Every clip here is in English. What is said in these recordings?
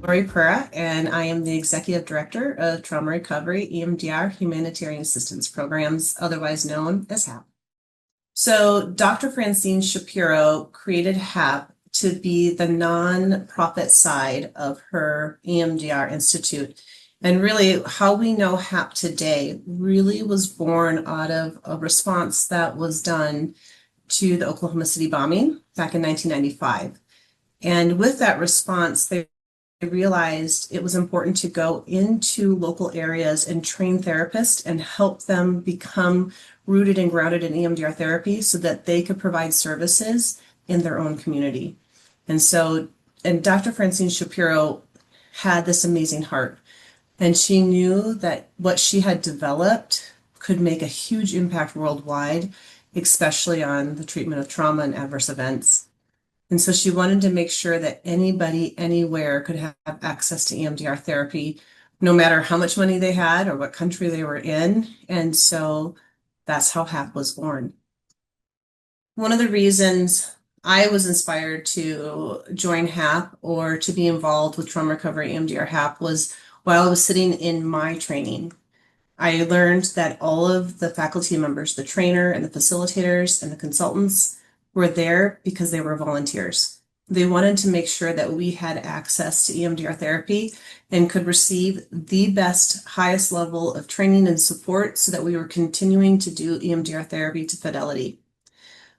Pereira, and I am the Executive Director of Trauma Recovery, EMDR, Humanitarian Assistance Programs, otherwise known as HAP. So Dr. Francine Shapiro created HAP to be the non-profit side of her EMDR Institute. And really, how we know HAP today really was born out of a response that was done to the Oklahoma City bombing back in 1995. And with that response, they realized it was important to go into local areas and train therapists and help them become rooted and grounded in EMDR therapy so that they could provide services in their own community. And Dr. Francine Shapiro had this amazing heart, and she knew that what she had developed could make a huge impact worldwide, especially on the treatment of trauma and adverse events. And so she wanted to make sure that anybody, anywhere could have access to EMDR therapy, no matter how much money they had or what country they were in. And so that's how HAP was born. One of the reasons I was inspired to join HAP or to be involved with Trauma Recovery EMDR HAP was while I was sitting in my training. I learned that all of the faculty members, the trainer and the facilitators and the consultants, were there because they were volunteers. They wanted to make sure that we had access to EMDR therapy and could receive the best, highest level of training and support so that we were continuing to do EMDR therapy to fidelity.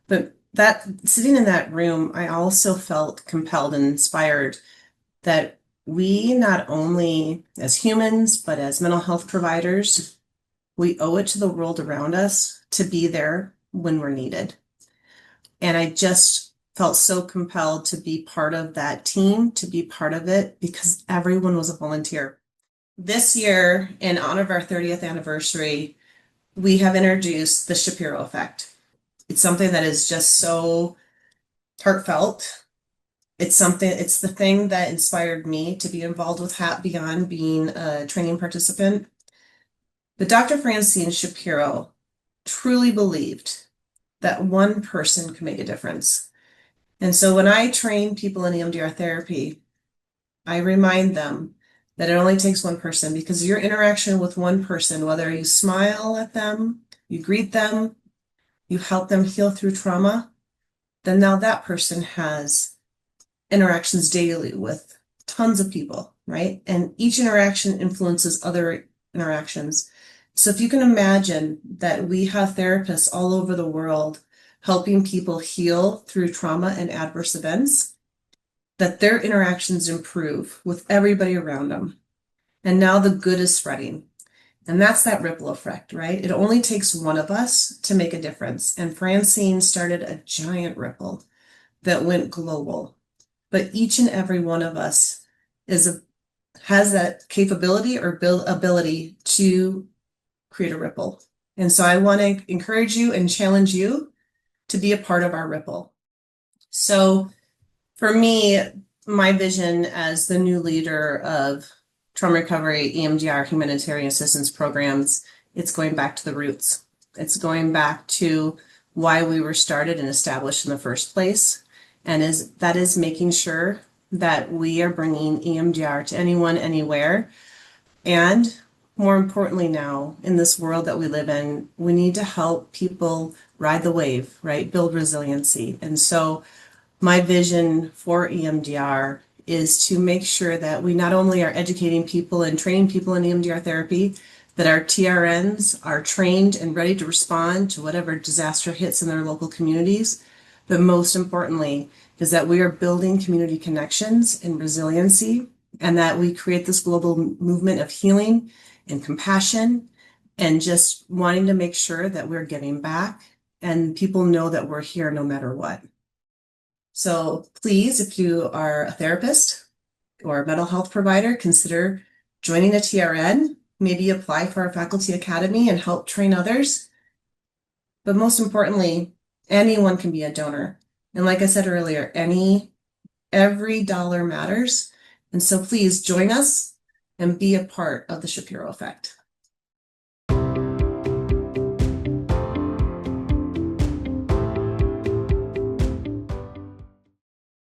But that sitting in that room, I also felt compelled and inspired that we not only as humans, but as mental health providers, we owe it to the world around us to be there when we're needed. And I just felt so compelled to be part of that team, to be part of it, because everyone was a volunteer. This year, in honor of our 30th anniversary, we have introduced the Shapiro effect. It's something that is just so heartfelt. It's the thing that inspired me to be involved with HAP beyond being a training participant. But Dr. Francine Shapiro truly believed that one person can make a difference. And so when I train people in EMDR therapy, I remind them that it only takes one person, because your interaction with one person, whether you smile at them, you greet them, you help them heal through trauma, then now that person has interactions daily with tons of people, right? And each interaction influences other interactions. So if you can imagine that we have therapists all over the world helping people heal through trauma and adverse events, that their interactions improve with everybody around them. And now the good is spreading. And that's that ripple effect, right? It only takes one of us to make a difference. And Francine started a giant ripple that went global. But each and every one of us has that capability or ability to create a ripple. And so I want to encourage you and challenge you to be a part of our ripple. So for me, my vision as the new leader of Trauma Recovery, EMDR, Humanitarian Assistance Programs, it's going back to the roots. It's going back to why we were started and established in the first place. And that is making sure that we are bringing EMDR to anyone, anywhere. And more importantly now, in this world that we live in, we need to help people ride the wave, right? Build resiliency. And so my vision for EMDR is to make sure that we not only are educating people and training people in EMDR therapy, that our TRNs are trained and ready to respond to whatever disaster hits in their local communities. But most importantly is that we are building community connections and resiliency, and that we create this global movement of healing and compassion, and just wanting to make sure that we're giving back and people know that we're here no matter what. So please, if you are a therapist or a mental health provider, consider joining a TRN, maybe apply for our faculty academy and help train others. But most importantly, anyone can be a donor. And like I said earlier, every dollar matters. And so please join us and be a part of the Shapiro effect.